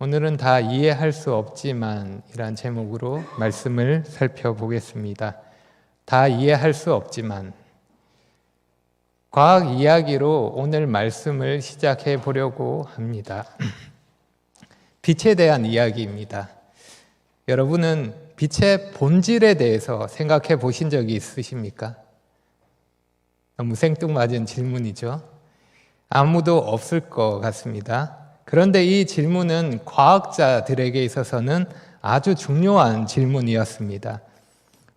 오늘은 다 이해할 수 없지만 이란 제목으로 말씀을 살펴보겠습니다. 다 이해할 수 없지만 과학 이야기로 오늘 말씀을 시작해 보려고 합니다. 빛에 대한 이야기입니다. 여러분은 빛의 본질에 대해서 생각해 보신 적이 있으십니까? 너무 생뚱맞은 질문이죠. 아무도 없을 것 같습니다. 그런데 이 질문은 과학자들에게 있어서는 아주 중요한 질문이었습니다.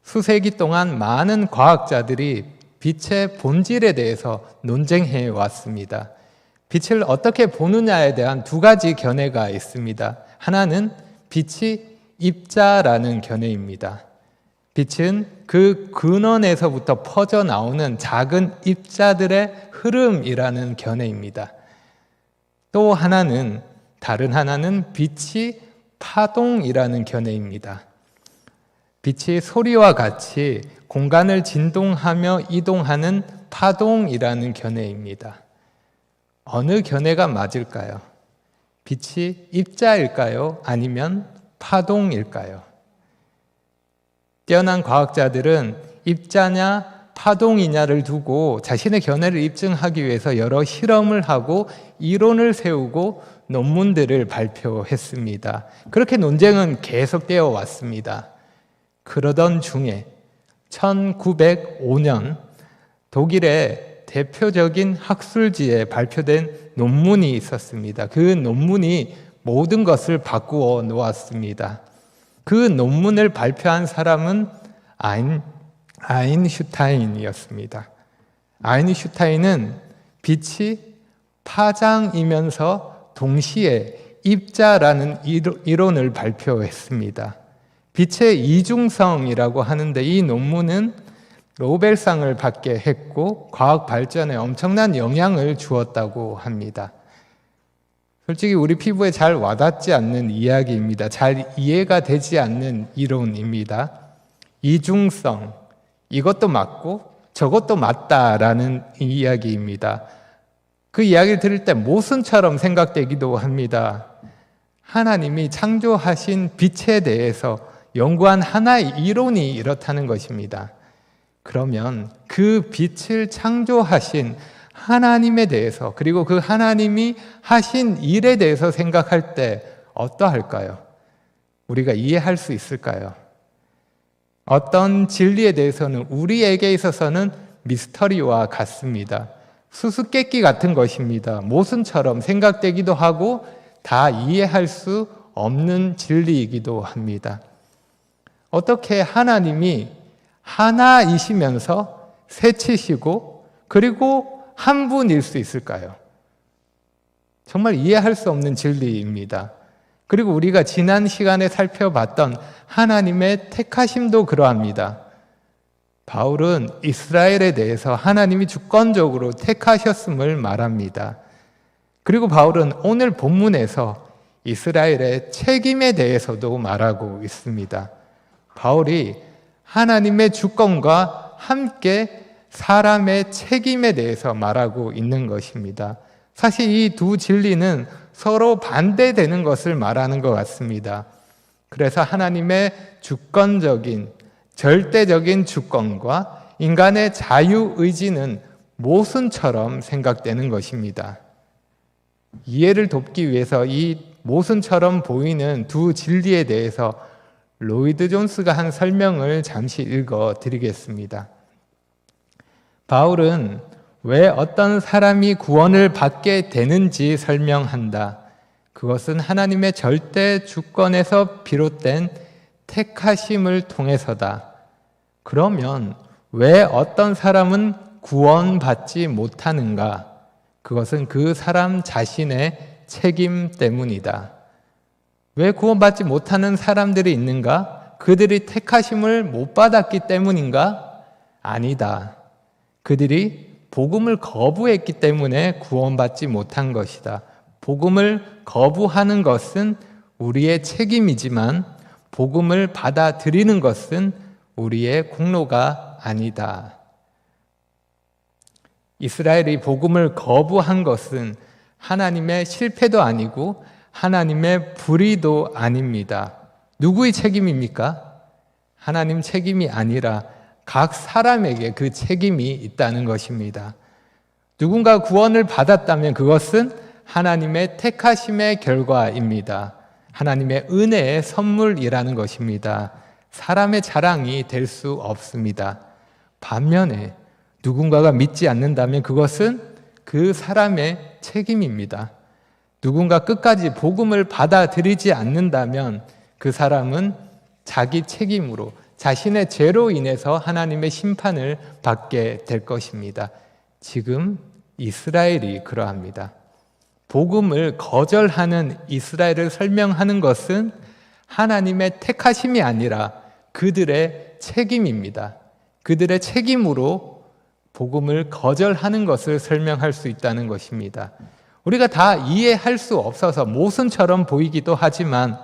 수세기 동안 많은 과학자들이 빛의 본질에 대해서 논쟁해 왔습니다. 빛을 어떻게 보느냐에 대한 두 가지 견해가 있습니다. 하나는 빛이 입자라는 견해입니다. 빛은 그 근원에서부터 퍼져나오는 작은 입자들의 흐름이라는 견해입니다. 또 다른 하나는 빛이 파동이라는 견해입니다. 빛이 소리와 같이 공간을 진동하며 이동하는 파동이라는 견해입니다. 어느 견해가 맞을까요? 빛이 입자일까요? 아니면 파동일까요? 뛰어난 과학자들은 입자냐 파동이냐를 두고 자신의 견해를 입증하기 위해서 여러 실험을 하고 이론을 세우고 논문들을 발표했습니다. 그렇게 논쟁은 계속되어 왔습니다. 그러던 중에 1905년 독일의 대표적인 학술지에 발표된 논문이 있었습니다. 그 논문이 모든 것을 바꾸어 놓았습니다. 그 논문을 발표한 사람은 아인슈타인이었습니다. 아인슈타인은 빛이 파장이면서 동시에 입자라는 이론을 발표했습니다. 빛의 이중성이라고 하는데 이 논문은 노벨상을 받게 했고 과학 발전에 엄청난 영향을 주었다고 합니다. 솔직히 우리 피부에 잘 와닿지 않는 이야기입니다. 잘 이해가 되지 않는 이론입니다. 이중성, 이것도 맞고 저것도 맞다라는 이야기입니다. 그 이야기를 들을 때 모순처럼 생각되기도 합니다. 하나님이 창조하신 빛에 대해서 연구한 하나의 이론이 이렇다는 것입니다. 그러면 그 빛을 창조하신 하나님에 대해서 그리고 그 하나님이 하신 일에 대해서 생각할 때 어떠할까요? 우리가 이해할 수 있을까요? 어떤 진리에 대해서는 우리에게 있어서는 미스터리와 같습니다. 수수께끼 같은 것입니다. 모순처럼 생각되기도 하고 다 이해할 수 없는 진리이기도 합니다. 어떻게 하나님이 하나이시면서 셋이시고 그리고 한 분일 수 있을까요? 정말 이해할 수 없는 진리입니다. 그리고 우리가 지난 시간에 살펴봤던 하나님의 택하심도 그러합니다. 바울은 이스라엘에 대해서 하나님이 주권적으로 택하셨음을 말합니다. 그리고 바울은 오늘 본문에서 이스라엘의 책임에 대해서도 말하고 있습니다. 바울이 하나님의 주권과 함께 사람의 책임에 대해서 말하고 있는 것입니다. 사실 이 두 진리는 서로 반대되는 것을 말하는 것 같습니다. 그래서 하나님의 주권적인 절대적인 주권과 인간의 자유의지는 모순처럼 생각되는 것입니다. 이해를 돕기 위해서 이 모순처럼 보이는 두 진리에 대해서 로이드 존스가 한 설명을 잠시 읽어 드리겠습니다. 바울은 왜 어떤 사람이 구원을 받게 되는지 설명한다. 그것은 하나님의 절대 주권에서 비롯된 택하심을 통해서다. 그러면 왜 어떤 사람은 구원받지 못하는가? 그것은 그 사람 자신의 책임 때문이다. 왜 구원받지 못하는 사람들이 있는가? 그들이 택하심을 못 받았기 때문인가? 아니다. 그들이 복음을 거부했기 때문에 구원받지 못한 것이다. 복음을 거부하는 것은 우리의 책임이지만 복음을 받아들이는 것은 우리의 공로가 아니다. 이스라엘이 복음을 거부한 것은 하나님의 실패도 아니고 하나님의 불의도 아닙니다. 누구의 책임입니까? 하나님 책임이 아니라 각 사람에게 그 책임이 있다는 것입니다. 누군가 구원을 받았다면 그것은 하나님의 택하심의 결과입니다. 하나님의 은혜의 선물이라는 것입니다. 사람의 자랑이 될 수 없습니다. 반면에 누군가가 믿지 않는다면 그것은 그 사람의 책임입니다. 누군가 끝까지 복음을 받아들이지 않는다면 그 사람은 자기 책임으로 자신의 죄로 인해서 하나님의 심판을 받게 될 것입니다. 지금 이스라엘이 그러합니다. 복음을 거절하는 이스라엘을 설명하는 것은 하나님의 택하심이 아니라 그들의 책임입니다. 그들의 책임으로 복음을 거절하는 것을 설명할 수 있다는 것입니다. 우리가 다 이해할 수 없어서 모순처럼 보이기도 하지만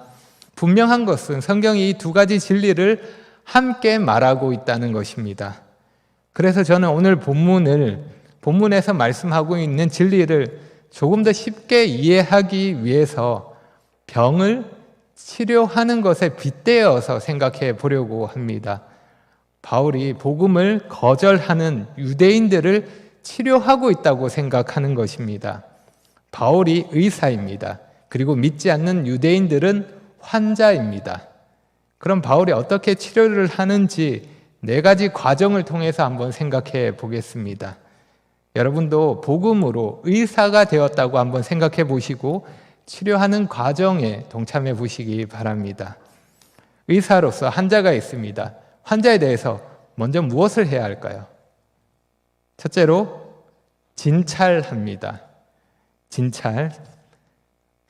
분명한 것은 성경이 이 두 가지 진리를 함께 말하고 있다는 것입니다. 그래서 저는 오늘 본문에서 말씀하고 있는 진리를 조금 더 쉽게 이해하기 위해서 병을 치료하는 것에 빗대어서 생각해 보려고 합니다. 바울이 복음을 거절하는 유대인들을 치료하고 있다고 생각하는 것입니다. 바울이 의사입니다. 그리고 믿지 않는 유대인들은 환자입니다. 그럼 바울이 어떻게 치료를 하는지 네 가지 과정을 통해서 한번 생각해 보겠습니다. 여러분도 복음으로 의사가 되었다고 한번 생각해 보시고 치료하는 과정에 동참해 보시기 바랍니다. 의사로서 환자가 있습니다. 환자에 대해서 먼저 무엇을 해야 할까요? 첫째로 진찰합니다. 진찰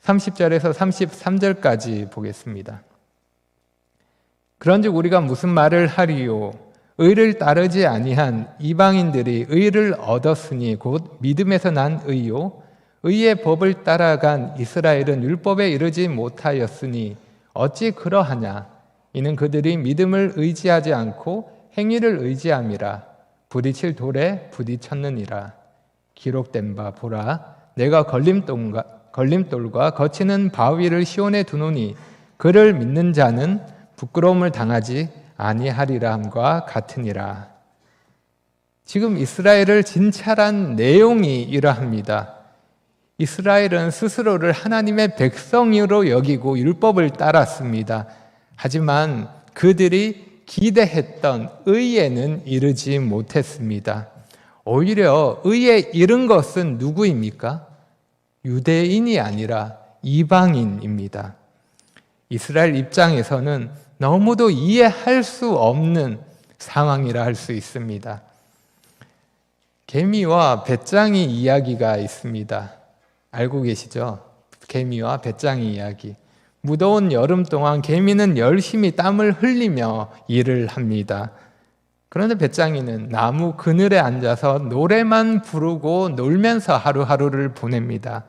30절에서 33절까지 보겠습니다. 그런즉 우리가 무슨 말을 하리요? 의를 따르지 아니한 이방인들이 의를 얻었으니 곧 믿음에서 난 의요. 의의 법을 따라간 이스라엘은 율법에 이르지 못하였으니 어찌 그러하냐? 이는 그들이 믿음을 의지하지 않고 행위를 의지함이라. 부딪힐 돌에 부딪혔느니라. 기록된 바 보라. 내가 걸림돌과 거치는 바위를 시온에 두노니 그를 믿는 자는 부끄러움을 당하지 아니하리라 함과 같으니라. 지금 이스라엘을 진찰한 내용이 이러합니다. 이스라엘은 스스로를 하나님의 백성으로 여기고 율법을 따랐습니다. 하지만 그들이 기대했던 의에는 이르지 못했습니다. 오히려 의에 이른 것은 누구입니까? 유대인이 아니라 이방인입니다. 이스라엘 입장에서는 너무도 이해할 수 없는 상황이라 할 수 있습니다. 개미와 배짱이 이야기가 있습니다. 알고 계시죠? 개미와 배짱이 이야기. 무더운 여름 동안 개미는 열심히 땀을 흘리며 일을 합니다. 그런데 배짱이는 나무 그늘에 앉아서 노래만 부르고 놀면서 하루하루를 보냅니다.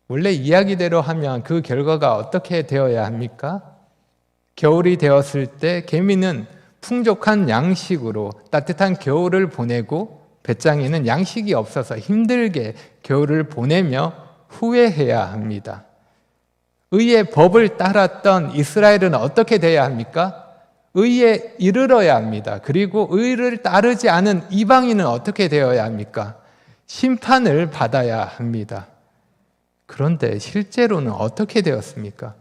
원래 이야기대로 하면 그 결과가 어떻게 되어야 합니까? 겨울이 되었을 때 개미는 풍족한 양식으로 따뜻한 겨울을 보내고 배짱이는 양식이 없어서 힘들게 겨울을 보내며 후회해야 합니다. 의의 법을 따랐던 이스라엘은 어떻게 돼야 합니까? 의에 이르러야 합니다. 그리고 의를 따르지 않은 이방인은 어떻게 되어야 합니까? 심판을 받아야 합니다. 그런데 실제로는 어떻게 되었습니까?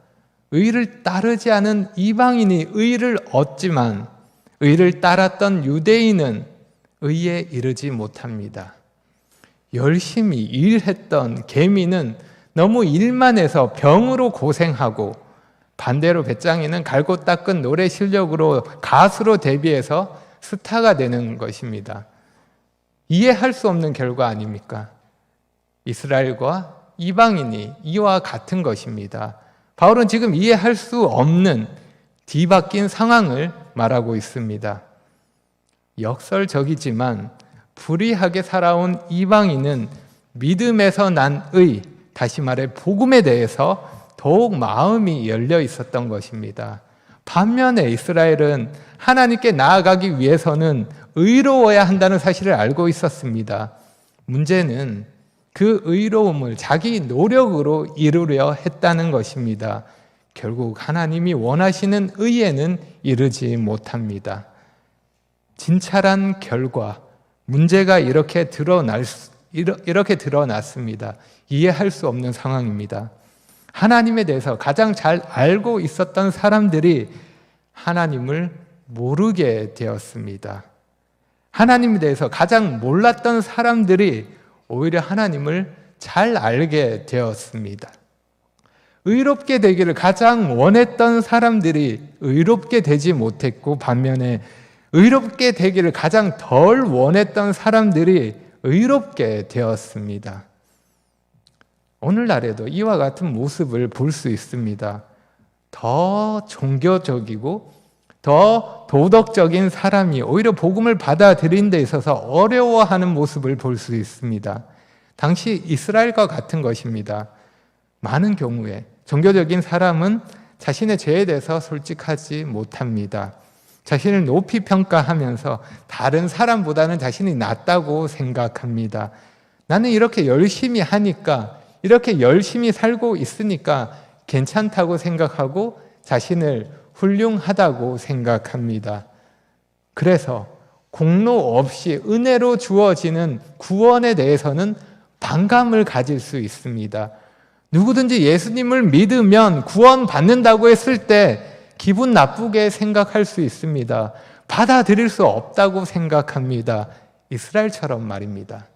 의를 따르지 않은 이방인이 의를 얻지만 의를 따랐던 유대인은 의에 이르지 못합니다. 열심히 일했던 개미는 너무 일만 해서 병으로 고생하고 반대로 배짱이는 갈고 닦은 노래 실력으로 가수로 데뷔해서 스타가 되는 것입니다. 이해할 수 없는 결과 아닙니까? 이스라엘과 이방인이 이와 같은 것입니다. 바울은 지금 이해할 수 없는 뒤바뀐 상황을 말하고 있습니다. 역설적이지만 불의하게 살아온 이방인은 믿음에서 난 의, 다시 말해 복음에 대해서 더욱 마음이 열려 있었던 것입니다. 반면에 이스라엘은 하나님께 나아가기 위해서는 의로워야 한다는 사실을 알고 있었습니다. 문제는 그 의로움을 자기 노력으로 이루려 했다는 것입니다. 결국 하나님이 원하시는 의에는 이르지 못합니다. 진찰한 결과 문제가 이렇게 드러났습니다. 이해할 수 없는 상황입니다. 하나님에 대해서 가장 잘 알고 있었던 사람들이 하나님을 모르게 되었습니다. 하나님에 대해서 가장 몰랐던 사람들이 오히려 하나님을 잘 알게 되었습니다. 의롭게 되기를 가장 원했던 사람들이 의롭게 되지 못했고, 반면에 의롭게 되기를 가장 덜 원했던 사람들이 의롭게 되었습니다. 오늘날에도 이와 같은 모습을 볼 수 있습니다. 더 종교적이고 더 도덕적인 사람이 오히려 복음을 받아들이는 데 있어서 어려워하는 모습을 볼 수 있습니다. 당시 이스라엘과 같은 것입니다. 많은 경우에 종교적인 사람은 자신의 죄에 대해서 솔직하지 못합니다. 자신을 높이 평가하면서 다른 사람보다는 자신이 낫다고 생각합니다. 나는 이렇게 열심히 하니까, 이렇게 열심히 살고 있으니까 괜찮다고 생각하고 자신을 훌륭하다고 생각합니다. 그래서 공로 없이 은혜로 주어지는 구원에 대해서는 반감을 가질 수 있습니다. 누구든지 예수님을 믿으면 구원받는다고 했을 때 기분 나쁘게 생각할 수 있습니다. 받아들일 수 없다고 생각합니다. 이스라엘처럼 말입니다.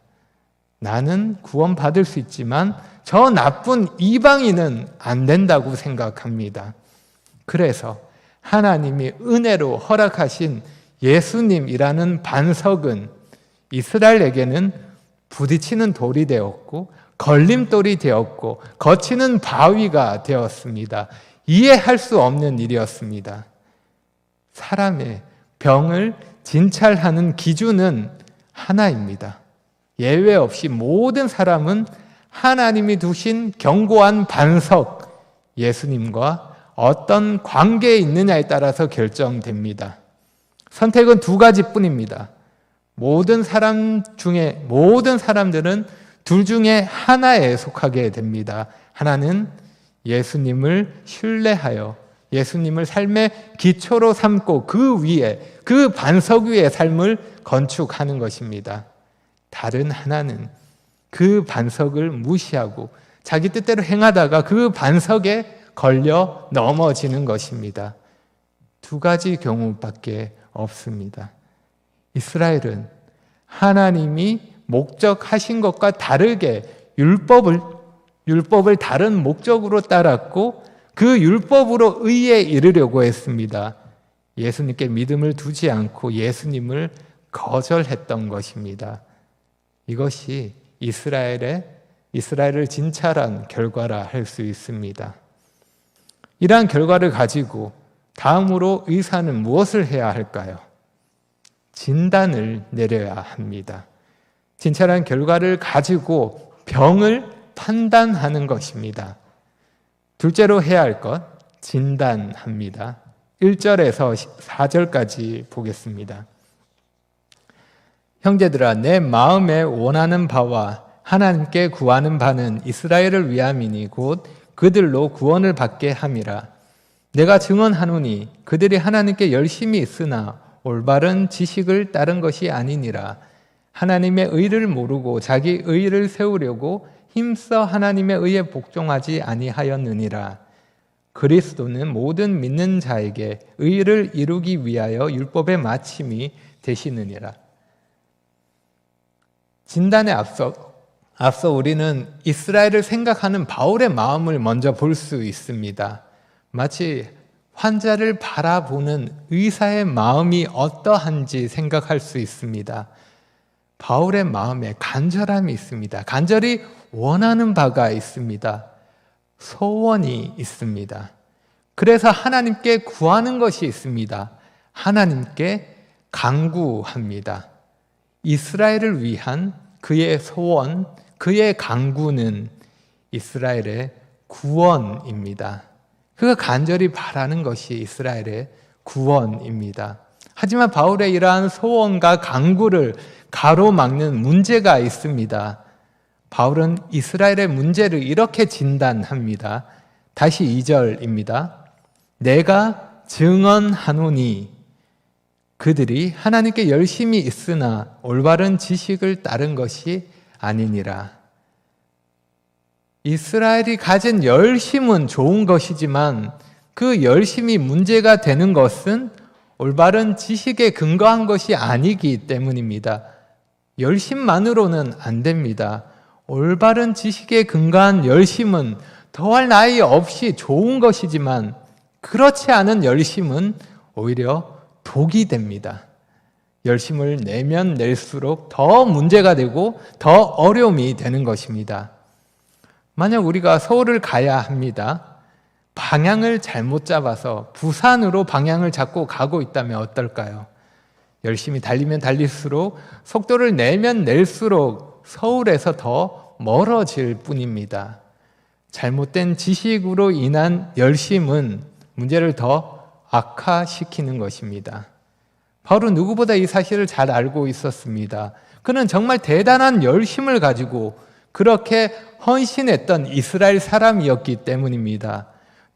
나는 구원받을 수 있지만 저 나쁜 이방인은 안 된다고 생각합니다. 그래서 하나님이 은혜로 허락하신 예수님이라는 반석은 이스라엘에게는 부딪히는 돌이 되었고, 걸림돌이 되었고, 거치는 바위가 되었습니다. 이해할 수 없는 일이었습니다. 사람의 병을 진찰하는 기준은 하나입니다. 예외 없이 모든 사람은 하나님이 두신 견고한 반석, 예수님과 어떤 관계에 있느냐에 따라서 결정됩니다. 선택은 두 가지뿐입니다. 모든 사람들은 둘 중에 하나에 속하게 됩니다. 하나는 예수님을 신뢰하여 예수님을 삶의 기초로 삼고 그 위에, 그 반석 위에 삶을 건축하는 것입니다. 다른 하나는 그 반석을 무시하고 자기 뜻대로 행하다가 그 반석에 걸려 넘어지는 것입니다. 두 가지 경우밖에 없습니다. 이스라엘은 하나님이 목적하신 것과 다르게 율법을 다른 목적으로 따랐고 그 율법으로 의에 이르려고 했습니다. 예수님께 믿음을 두지 않고 예수님을 거절했던 것입니다. 이것이 이스라엘을 진찰한 결과라 할 수 있습니다. 이러한 결과를 가지고 다음으로 의사는 무엇을 해야 할까요? 진단을 내려야 합니다. 진찰한 결과를 가지고 병을 판단하는 것입니다. 둘째로 해야 할 것, 진단합니다. 1절에서 4절까지 보겠습니다. 형제들아, 내 마음에 원하는 바와 하나님께 구하는 바는 이스라엘을 위함이니 곧 그들로 구원을 받게 함이라. 내가 증언하노니 그들이 하나님께 열심히 있으나 올바른 지식을 따른 것이 아니니라. 하나님의 의를 모르고 자기 의를 세우려고 힘써 하나님의 의에 복종하지 아니하였느니라. 그리스도는 모든 믿는 자에게 의를 이루기 위하여 율법의 마침이 되시느니라. 진단에 앞서 우리는 이스라엘을 생각하는 바울의 마음을 먼저 볼 수 있습니다. 마치 환자를 바라보는 의사의 마음이 어떠한지 생각할 수 있습니다. 바울의 마음에 간절함이 있습니다. 간절히 원하는 바가 있습니다. 소원이 있습니다. 그래서 하나님께 구하는 것이 있습니다. 하나님께 간구합니다. 이스라엘을 위한 그의 소원, 그의 간구는 이스라엘의 구원입니다. 그가 간절히 바라는 것이 이스라엘의 구원입니다. 하지만 바울의 이러한 소원과 간구를 가로막는 문제가 있습니다. 바울은 이스라엘의 문제를 이렇게 진단합니다. 다시 2절입니다. 내가 증언하노니 그들이 하나님께 열심히 있으나 올바른 지식을 따른 것이 아니니라. 이스라엘이 가진 열심은 좋은 것이지만 그 열심이 문제가 되는 것은 올바른 지식에 근거한 것이 아니기 때문입니다. 열심만으로는 안 됩니다. 올바른 지식에 근거한 열심은 더할 나위 없이 좋은 것이지만 그렇지 않은 열심은 오히려 독이 됩니다. 열심을 내면 낼수록 더 문제가 되고 더 어려움이 되는 것입니다. 만약 우리가 서울을 가야 합니다. 방향을 잘못 잡아서 부산으로 방향을 잡고 가고 있다면 어떨까요? 열심히 달리면 달릴수록 속도를 내면 낼수록 서울에서 더 멀어질 뿐입니다. 잘못된 지식으로 인한 열심은 문제를 더 악화시키는 것입니다. 바울은 누구보다 이 사실을 잘 알고 있었습니다. 그는 정말 대단한 열심을 가지고 그렇게 헌신했던 이스라엘 사람이었기 때문입니다.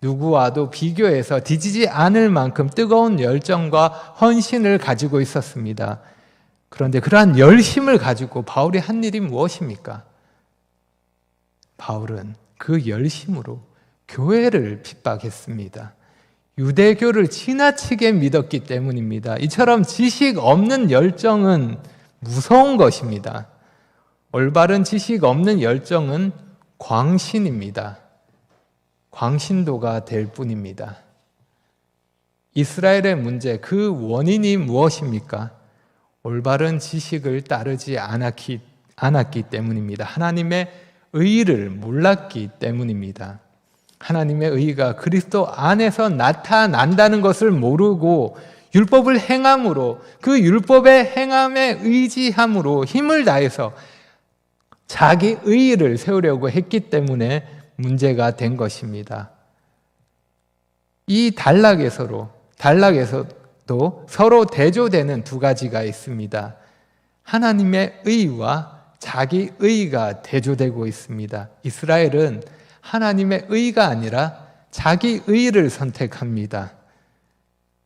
누구와도 비교해서 뒤지지 않을 만큼 뜨거운 열정과 헌신을 가지고 있었습니다. 그런데 그러한 열심을 가지고 바울이 한 일이 무엇입니까? 바울은 그 열심으로 교회를 핍박했습니다. 유대교를 지나치게 믿었기 때문입니다. 이처럼 지식 없는 열정은 무서운 것입니다. 올바른 지식 없는 열정은 광신입니다. 광신도가 될 뿐입니다. 이스라엘의 문제, 그 원인이 무엇입니까? 올바른 지식을 따르지 않았기 때문입니다. 하나님의 의의를 몰랐기 때문입니다. 하나님의 의의가 그리스도 안에서 나타난다는 것을 모르고 율법을 행함으로 그 율법의 행함에 의지함으로 힘을 다해서 자기 의의를 세우려고 했기 때문에 문제가 된 것입니다. 이 단락에서도 서로 대조되는 두 가지가 있습니다. 하나님의 의의와 자기 의의가 대조되고 있습니다. 이스라엘은 하나님의 의의가 아니라 자기 의의를 선택합니다.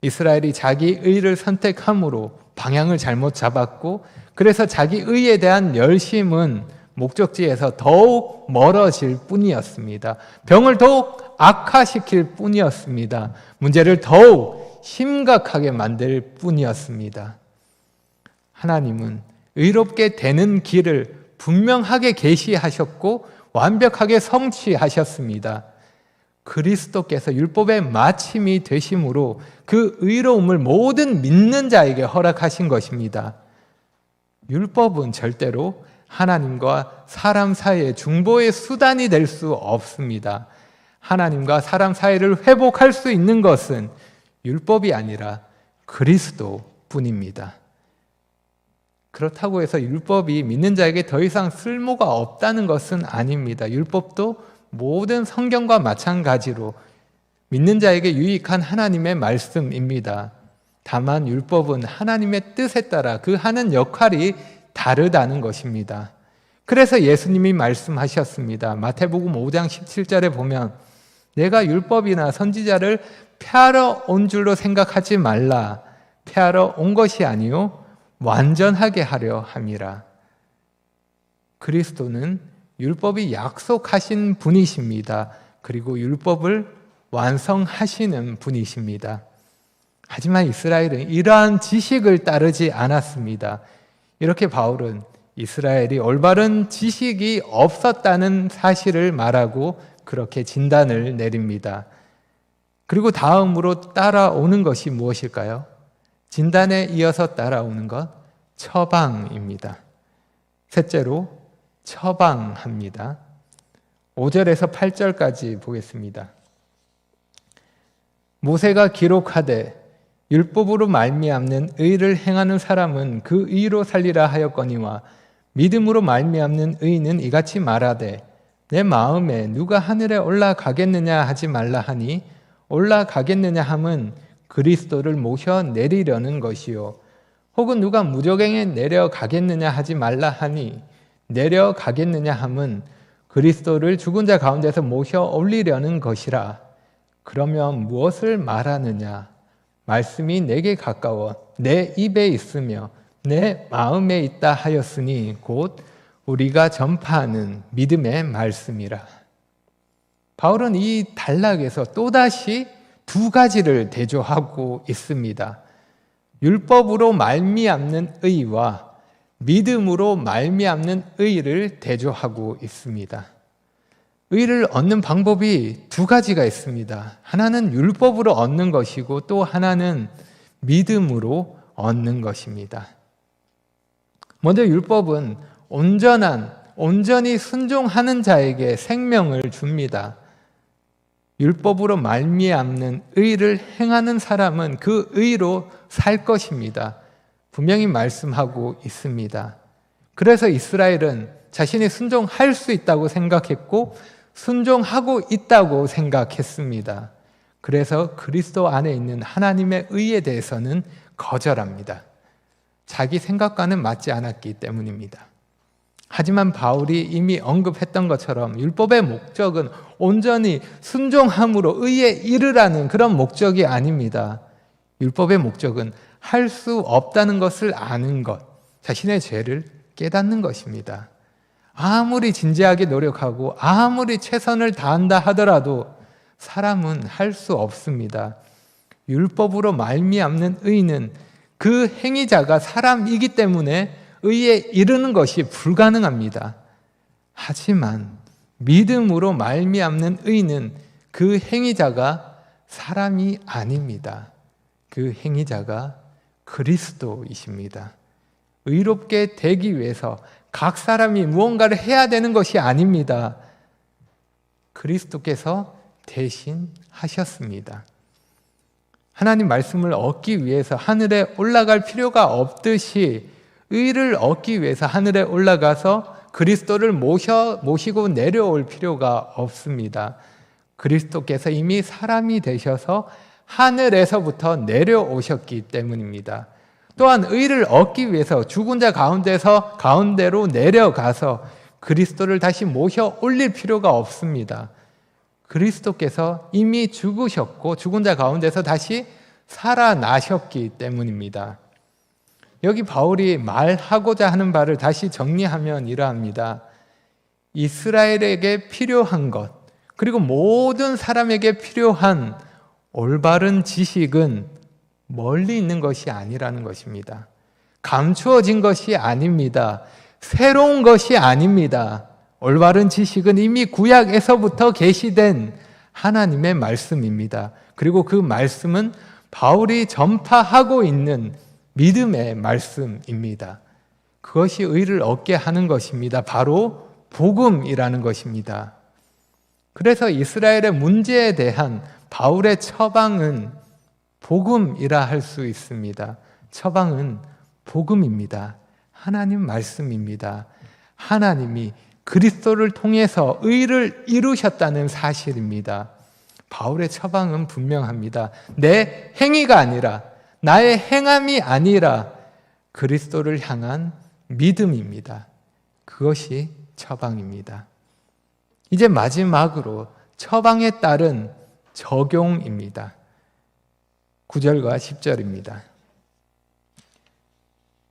이스라엘이 자기 의의를 선택함으로 방향을 잘못 잡았고 그래서 자기 의의에 대한 열심은 목적지에서 더욱 멀어질 뿐이었습니다. 병을 더욱 악화시킬 뿐이었습니다. 문제를 더욱 심각하게 만들 뿐이었습니다. 하나님은 의롭게 되는 길을 분명하게 계시하셨고 완벽하게 성취하셨습니다. 그리스도께서 율법의 마침이 되심으로 그 의로움을 모든 믿는 자에게 허락하신 것입니다. 율법은 절대로 하나님과 사람 사이의 중보의 수단이 될 수 없습니다. 하나님과 사람 사이를 회복할 수 있는 것은 율법이 아니라 그리스도뿐입니다. 그렇다고 해서 율법이 믿는 자에게 더 이상 쓸모가 없다는 것은 아닙니다. 율법도 모든 성경과 마찬가지로 믿는 자에게 유익한 하나님의 말씀입니다. 다만 율법은 하나님의 뜻에 따라 그 하는 역할이 다르다는 것입니다. 그래서 예수님이 말씀하셨습니다. 마태복음 5장 17절에 보면 내가 율법이나 선지자를 폐하러 온 줄로 생각하지 말라. 폐하러 온 것이 아니요 완전하게 하려 함이라. 그리스도는 율법이 약속하신 분이십니다. 그리고 율법을 완성하시는 분이십니다. 하지만 이스라엘은 이러한 지식을 따르지 않았습니다. 이렇게 바울은 이스라엘이 올바른 지식이 없었다는 사실을 말하고 그렇게 진단을 내립니다. 그리고 다음으로 따라오는 것이 무엇일까요? 진단에 이어서 따라오는 것, 처방입니다. 셋째로 처방합니다. 5절에서 8절까지 보겠습니다. 모세가 기록하되 율법으로 말미암는 의를 행하는 사람은 그 의로 살리라 하였거니와 믿음으로 말미암는 의는 이같이 말하되 내 마음에 누가 하늘에 올라가겠느냐 하지 말라 하니 올라가겠느냐 함은 그리스도를 모셔 내리려는 것이요 혹은 누가 무저갱에 내려가겠느냐 하지 말라 하니 내려가겠느냐 함은 그리스도를 죽은 자 가운데서 모셔 올리려는 것이라. 그러면 무엇을 말하느냐? 말씀이 내게 가까워 내 입에 있으며 내 마음에 있다 하였으니 곧 우리가 전파하는 믿음의 말씀이라. 바울은 이 단락에서 또다시 두 가지를 대조하고 있습니다. 율법으로 말미암는 의와 믿음으로 말미암는 의를 대조하고 있습니다. 의를 얻는 방법이 두 가지가 있습니다. 하나는 율법으로 얻는 것이고 또 하나는 믿음으로 얻는 것입니다. 먼저 율법은 온전히 순종하는 자에게 생명을 줍니다. 율법으로 말미암는 의를 행하는 사람은 그 의로 살 것입니다. 분명히 말씀하고 있습니다. 그래서 이스라엘은 자신이 순종할 수 있다고 생각했고 순종하고 있다고 생각했습니다. 그래서 그리스도 안에 있는 하나님의 의에 대해서는 거절합니다. 자기 생각과는 맞지 않았기 때문입니다. 하지만 바울이 이미 언급했던 것처럼 율법의 목적은 온전히 순종함으로 의에 이르라는 그런 목적이 아닙니다. 율법의 목적은 할 수 없다는 것을 아는 것, 자신의 죄를 깨닫는 것입니다. 아무리 진지하게 노력하고 아무리 최선을 다한다 하더라도 사람은 할 수 없습니다. 율법으로 말미암는 의는 그 행위자가 사람이기 때문에 의에 이르는 것이 불가능합니다. 하지만 믿음으로 말미암는 의는 그 행위자가 사람이 아닙니다. 그 행위자가 그리스도이십니다. 의롭게 되기 위해서 각 사람이 무언가를 해야 되는 것이 아닙니다. 그리스도께서 대신 하셨습니다. 하나님 말씀을 얻기 위해서 하늘에 올라갈 필요가 없듯이 의를 얻기 위해서 하늘에 올라가서 그리스도를 모시고 내려올 필요가 없습니다. 그리스도께서 이미 사람이 되셔서 하늘에서부터 내려오셨기 때문입니다. 또한 의를 얻기 위해서 죽은 자 가운데로 내려가서 그리스도를 다시 모셔 올릴 필요가 없습니다. 그리스도께서 이미 죽으셨고 죽은 자 가운데서 다시 살아나셨기 때문입니다. 여기 바울이 말하고자 하는 바를 다시 정리하면 이러합니다. 이스라엘에게 필요한 것, 그리고 모든 사람에게 필요한 올바른 지식은 멀리 있는 것이 아니라는 것입니다. 감추어진 것이 아닙니다. 새로운 것이 아닙니다. 올바른 지식은 이미 구약에서부터 계시된 하나님의 말씀입니다. 그리고 그 말씀은 바울이 전파하고 있는 믿음의 말씀입니다. 그것이 의를 얻게 하는 것입니다. 바로 복음이라는 것입니다. 그래서 이스라엘의 문제에 대한 바울의 처방은 복음이라 할 수 있습니다. 처방은 복음입니다. 하나님 말씀입니다. 하나님이 그리스도를 통해서 의를 이루셨다는 사실입니다. 바울의 처방은 분명합니다. 내 행위가 아니라, 나의 행함이 아니라 그리스도를 향한 믿음입니다. 그것이 처방입니다. 이제 마지막으로 처방에 따른 적용입니다. 9절과 10절입니다.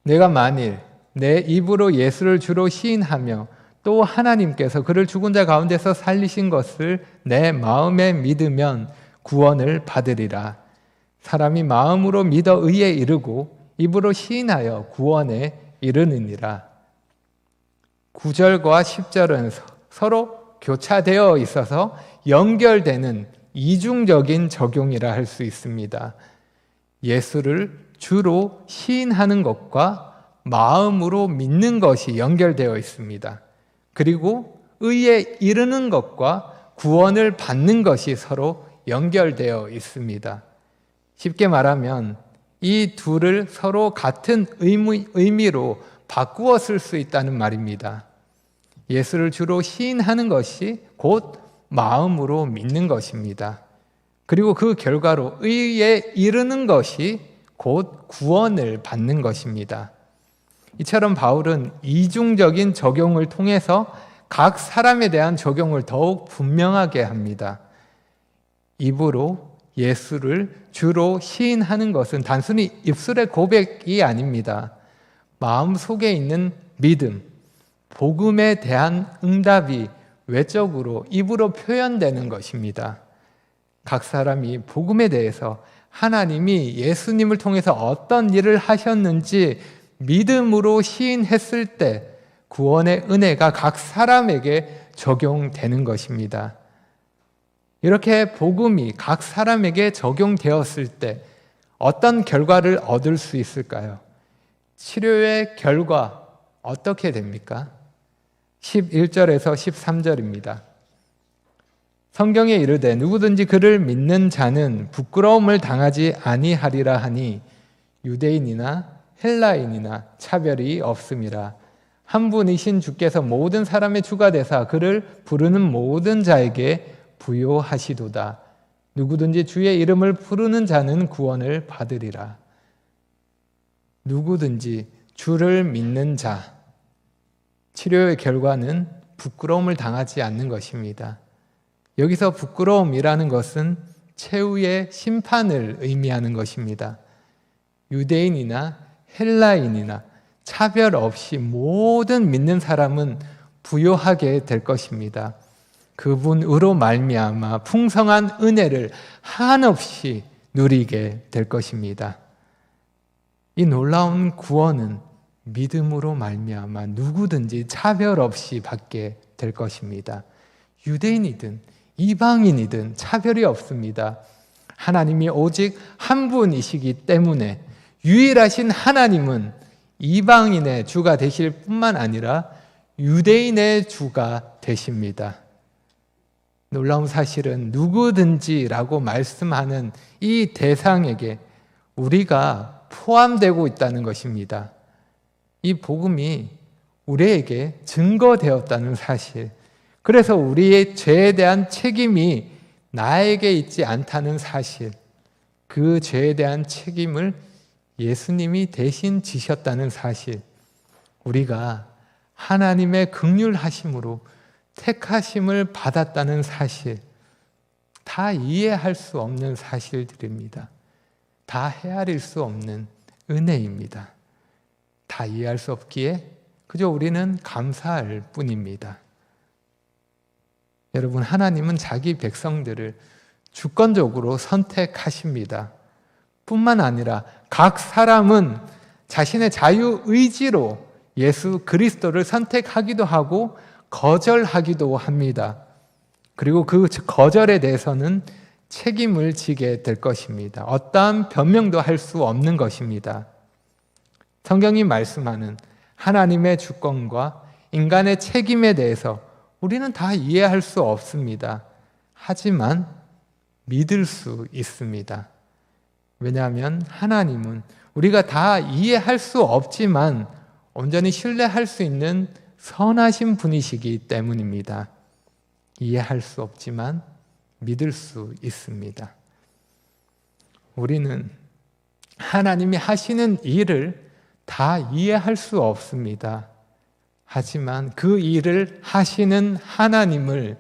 내가 만일 내 입으로 예수를 주로 시인하며 또 하나님께서 그를 죽은 자 가운데서 살리신 것을 내 마음에 믿으면 구원을 받으리라. 사람이 마음으로 믿어 의에 이르고 입으로 시인하여 구원에 이르느니라. 9절과 10절은 서로 교차되어 있어서 연결되는 이중적인 적용이라 할 수 있습니다. 예수를 주로 시인하는 것과 마음으로 믿는 것이 연결되어 있습니다. 그리고 의에 이르는 것과 구원을 받는 것이 서로 연결되어 있습니다. 쉽게 말하면 이 둘을 서로 같은 의미로 바꾸어 쓸 수 있다는 말입니다. 예수를 주로 시인하는 것이 곧 마음으로 믿는 것입니다. 그리고 그 결과로 의에 이르는 것이 곧 구원을 받는 것입니다. 이처럼 바울은 이중적인 적용을 통해서 각 사람에 대한 적용을 더욱 분명하게 합니다. 입으로 예수를 주로 시인하는 것은 단순히 입술의 고백이 아닙니다. 마음속에 있는 믿음, 복음에 대한 응답이 외적으로 입으로 표현되는 것입니다. 각 사람이 복음에 대해서 하나님이 예수님을 통해서 어떤 일을 하셨는지 믿음으로 시인했을 때 구원의 은혜가 각 사람에게 적용되는 것입니다. 이렇게 복음이 각 사람에게 적용되었을 때 어떤 결과를 얻을 수 있을까요? 치료의 결과 어떻게 됩니까? 11절에서 13절입니다. 성경에 이르되 누구든지 그를 믿는 자는 부끄러움을 당하지 아니하리라 하니 유대인이나 헬라인이나 차별이 없음이라. 한 분이신 주께서 모든 사람의 주가 되사 그를 부르는 모든 자에게 부요하시도다. 누구든지 주의 이름을 부르는 자는 구원을 받으리라. 누구든지 주를 믿는 자, 치료의 결과는 부끄러움을 당하지 않는 것입니다. 여기서 부끄러움이라는 것은 최후의 심판을 의미하는 것입니다. 유대인이나 헬라인이나 차별 없이 모든 믿는 사람은 부요하게 될 것입니다. 그분으로 말미암아 풍성한 은혜를 한없이 누리게 될 것입니다. 이 놀라운 구원은 믿음으로 말미암아 누구든지 차별 없이 받게 될 것입니다. 유대인이든 이방인이든 차별이 없습니다. 하나님이 오직 한 분이시기 때문에 유일하신 하나님은 이방인의 주가 되실 뿐만 아니라 유대인의 주가 되십니다. 놀라운 사실은 누구든지라고 말씀하는 이 대상에게 우리가 포함되고 있다는 것입니다. 이 복음이 우리에게 증거되었다는 사실, 그래서 우리의 죄에 대한 책임이 나에게 있지 않다는 사실, 그 죄에 대한 책임을 예수님이 대신 지셨다는 사실, 우리가 하나님의 긍휼하심으로 택하심을 받았다는 사실, 다 이해할 수 없는 사실들입니다. 다 헤아릴 수 없는 은혜입니다. 다 이해할 수 없기에 그저 우리는 감사할 뿐입니다. 여러분, 하나님은 자기 백성들을 주권적으로 선택하십니다. 뿐만 아니라 각 사람은 자신의 자유의지로 예수 그리스도를 선택하기도 하고 거절하기도 합니다. 그리고 그 거절에 대해서는 책임을 지게 될 것입니다. 어떠한 변명도 할 수 없는 것입니다. 성경이 말씀하는 하나님의 주권과 인간의 책임에 대해서 우리는 다 이해할 수 없습니다. 하지만 믿을 수 있습니다. 왜냐하면 하나님은 우리가 다 이해할 수 없지만 온전히 신뢰할 수 있는 선하신 분이시기 때문입니다. 이해할 수 없지만 믿을 수 있습니다. 우리는 하나님이 하시는 일을 다 이해할 수 없습니다. 하지만 그 일을 하시는 하나님을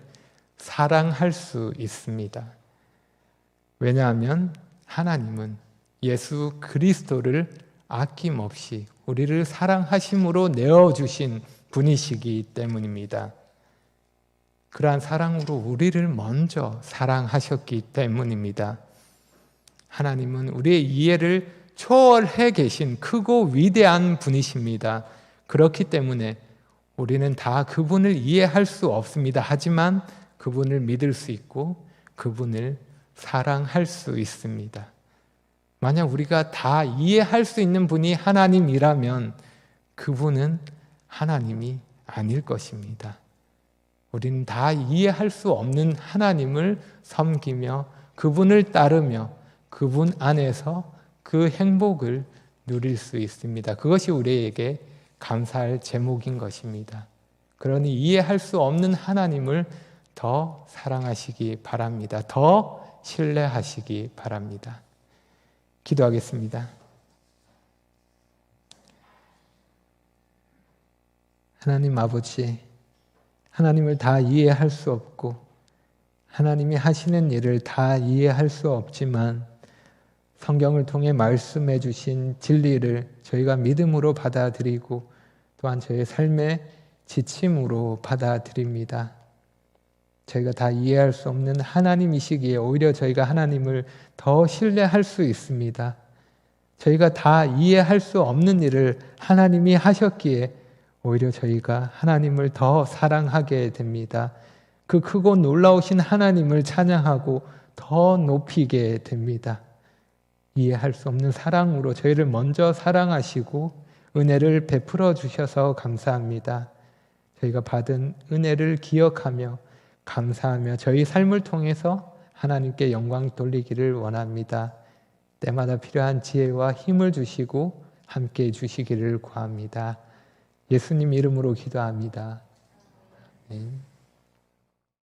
사랑할 수 있습니다. 왜냐하면 하나님은 예수 그리스도를 아낌없이 우리를 사랑하심으로 내어주신 분이시기 때문입니다. 그러한 사랑으로 우리를 먼저 사랑하셨기 때문입니다. 하나님은 우리의 이해를 초월해 계신 크고 위대한 분이십니다. 그렇기 때문에 우리는 다 그분을 이해할 수 없습니다. 하지만 그분을 믿을 수 있고 그분을 사랑할 수 있습니다. 만약 우리가 다 이해할 수 있는 분이 하나님이라면 그분은 하나님이 아닐 것입니다. 우리는 다 이해할 수 없는 하나님을 섬기며 그분을 따르며 그분 안에서 그 행복을 누릴 수 있습니다. 그것이 우리에게 감사할 제목인 것입니다. 그러니 이해할 수 없는 하나님을 더 사랑하시기 바랍니다. 더 신뢰하시기 바랍니다. 기도하겠습니다. 하나님 아버지, 하나님을 다 이해할 수 없고 하나님이 하시는 일을 다 이해할 수 없지만 성경을 통해 말씀해 주신 진리를 저희가 믿음으로 받아들이고 또한 저희의 삶의 지침으로 받아들입니다. 저희가 다 이해할 수 없는 하나님이시기에 오히려 저희가 하나님을 더 신뢰할 수 있습니다. 저희가 다 이해할 수 없는 일을 하나님이 하셨기에 오히려 저희가 하나님을 더 사랑하게 됩니다. 그 크고 놀라우신 하나님을 찬양하고 더 높이게 됩니다. 이해할 수 없는 사랑으로 저희를 먼저 사랑하시고 은혜를 베풀어 주셔서 감사합니다. 저희가 받은 은혜를 기억하며 감사하며 저희 삶을 통해서 하나님께 영광 돌리기를 원합니다. 때마다 필요한 지혜와 힘을 주시고 함께 해주시기를 구합니다. 예수님 이름으로 기도합니다. 아멘.